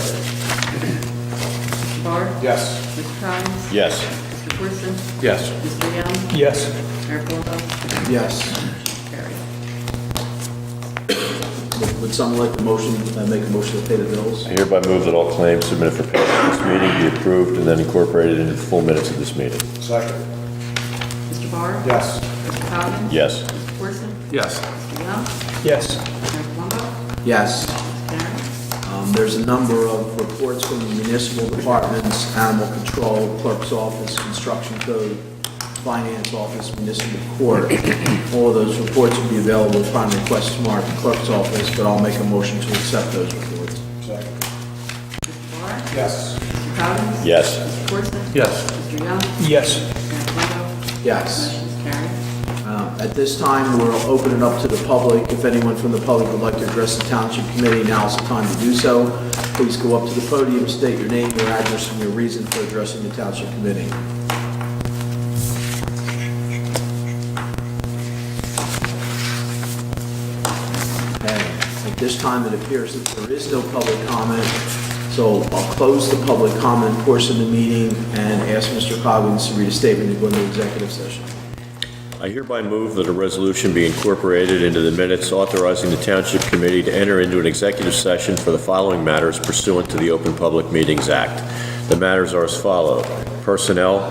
Mr. Barr? Yes. Mr. Coggins? Yes. Mr. Corson? Yes. Mr. Young? Yes. Mayor Plumbo? Yes. Carried. Would someone like to make a motion to pay the bills? I hereby move that all claims submitted for payment at this meeting be approved and then incorporated into the full minutes of this meeting. Second. Mr. Barr? Yes. Mr. Coggins? Yes. Mr. Corson? Yes. Mr. Young? Yes. Mayor Plumbo? Yes. Carried. There's a number of reports from the municipal departments, animal control, clerk's office, construction code, finance office, municipal court. All of those reports will be available upon request tomorrow at the clerk's office, but I'll make a motion to accept those reports. Second. Mr. Barr? Yes. Mr. Coggins? Yes. Mr. Corson? Yes. Mr. Young? Yes. Mayor Plumbo? Yes. Motion is carried. At this time, we'll open it up to the public. If anyone from the public would like to address the Township Committee, now is the time to do so. Please go up to the podium, state your name, your address, and your reason for addressing the Township Committee. Okay. At this time, it appears that there is no public comment, so I'll close the public comment portion of the meeting and ask Mr. Coggins to read a statement to go into executive session. I hereby move that a resolution be incorporated into the minutes authorizing the Township Committee to enter into an executive session for the following matters pursuant to the Open Public Meetings Act. The matters are as follows: personnel,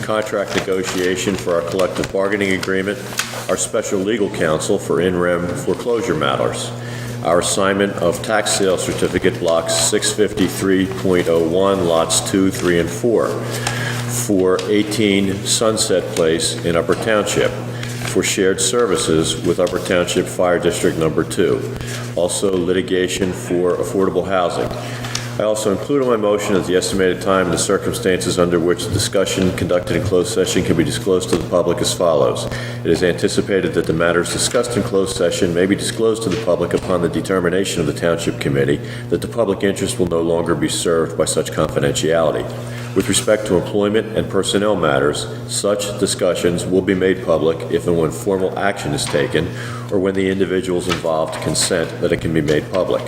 contract negotiation for our collective bargaining agreement, our special legal counsel for in-rem foreclosure matters, our assignment of tax sale certificate blocks 653.01, lots 2, 3, and 4, for 18 Sunset Place in Upper Township, for shared services with Upper Township Fire District Number 2. Also litigation for affordable housing. I also include in my motion that the estimated time and the circumstances under which the discussion conducted in closed session can be disclosed to the public as follows. It is anticipated that the matters discussed in closed session may be disclosed to the public upon the determination of the Township Committee that the public interest will no longer be served by such confidentiality. With respect to employment and personnel matters, such discussions will be made public if and when formal action is taken or when the individuals involved consent that it can be made public.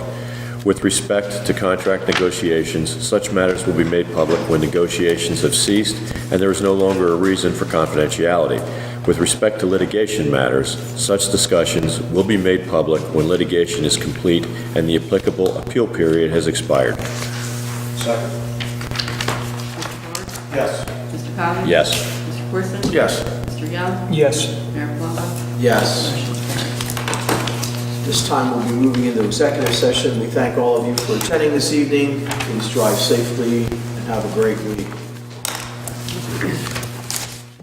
With respect to contract negotiations, such matters will be made public when negotiations have ceased and there is no longer a reason for confidentiality. With respect to litigation matters, such discussions will be made public when litigation is complete and the applicable appeal period has expired. Second. Yes. Mr. Coggins? Yes. Mr. Corson? Yes. Mr. Young? Yes. Mayor Plummer? Yes. Motion carries. This time, we'll be moving into executive session. We thank all of you for attending this evening. Please drive safely and have a great week.